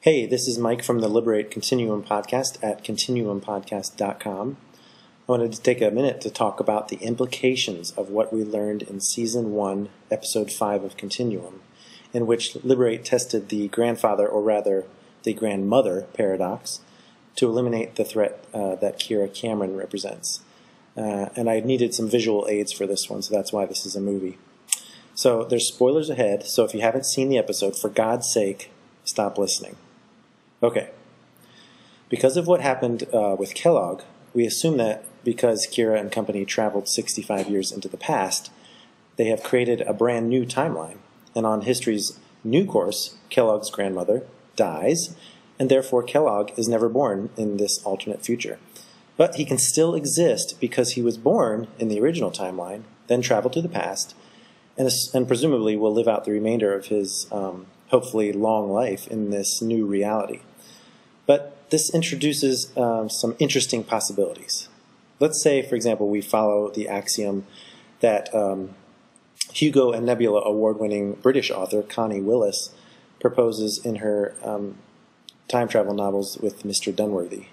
Hey, this is Mike from the Liberate Continuum podcast at continuumpodcast.com. I wanted to take a minute to talk about the implications of what we learned in Season 1, Episode 5 of Continuum, in which Liberate tested the grandfather, or rather the grandmother, paradox to eliminate the threat that Kira Cameron represents. And I needed some visual aids for this one, so that's why this is a movie. So there's spoilers ahead, so if you haven't seen the episode, for God's sake, stop listening. Okay. Because of what happened with Kellogg, we assume that because Kira and company traveled 65 years into the past, they have created a brand new timeline. And on history's new course, Kellogg's grandmother dies, and therefore Kellogg is never born in this alternate future. But he can still exist because he was born in the original timeline, then traveled to the past, and presumably will live out the remainder of his hopefully long life in this new reality. But this introduces some interesting possibilities. Let's say, for example, we follow the axiom that Hugo and Nebula award-winning British author Connie Willis proposes in her time travel novels with Mr. Dunworthy.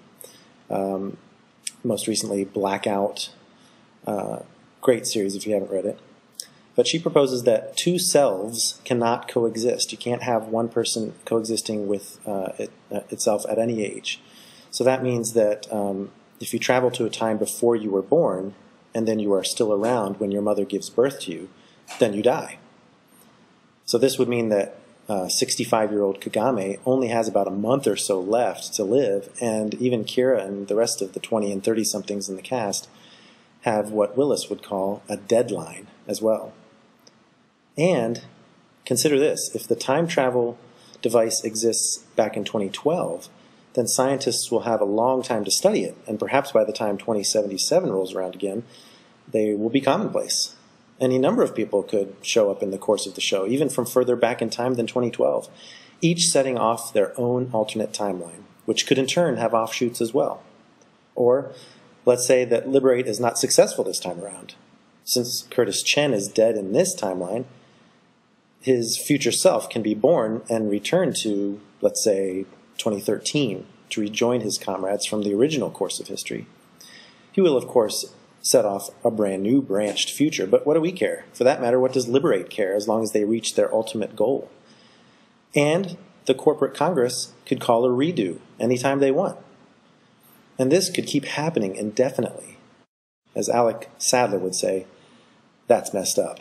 Most recently, Blackout, great series if you haven't read it. But she proposes that two selves cannot coexist. You can't have one person coexisting with itself at any age. So that means that if you travel to a time before you were born, and then you are still around when your mother gives birth to you, then you die. So this would mean that 65-year-old Kagame only has about a month or so left to live, and even Kira and the rest of the 20 and 30-somethings in the cast have what Willis would call a deadline as well. And consider this, if the time travel device exists back in 2012, then scientists will have a long time to study it, and perhaps by the time 2077 rolls around again, they will be commonplace. Any number of people could show up in the course of the show, even from further back in time than 2012, each setting off their own alternate timeline, which could in turn have offshoots as well. Or let's say that Liberate is not successful this time around. Since Curtis Chen is dead in this timeline, his future self can be born and return to, let's say, 2013 to rejoin his comrades from the original course of history. He will, of course, set off a brand new branched future, but what do we care? For that matter, what does Liberate care as long as they reach their ultimate goal? And the corporate Congress could call a redo anytime they want. And this could keep happening indefinitely. As Alec Sadler would say, that's messed up.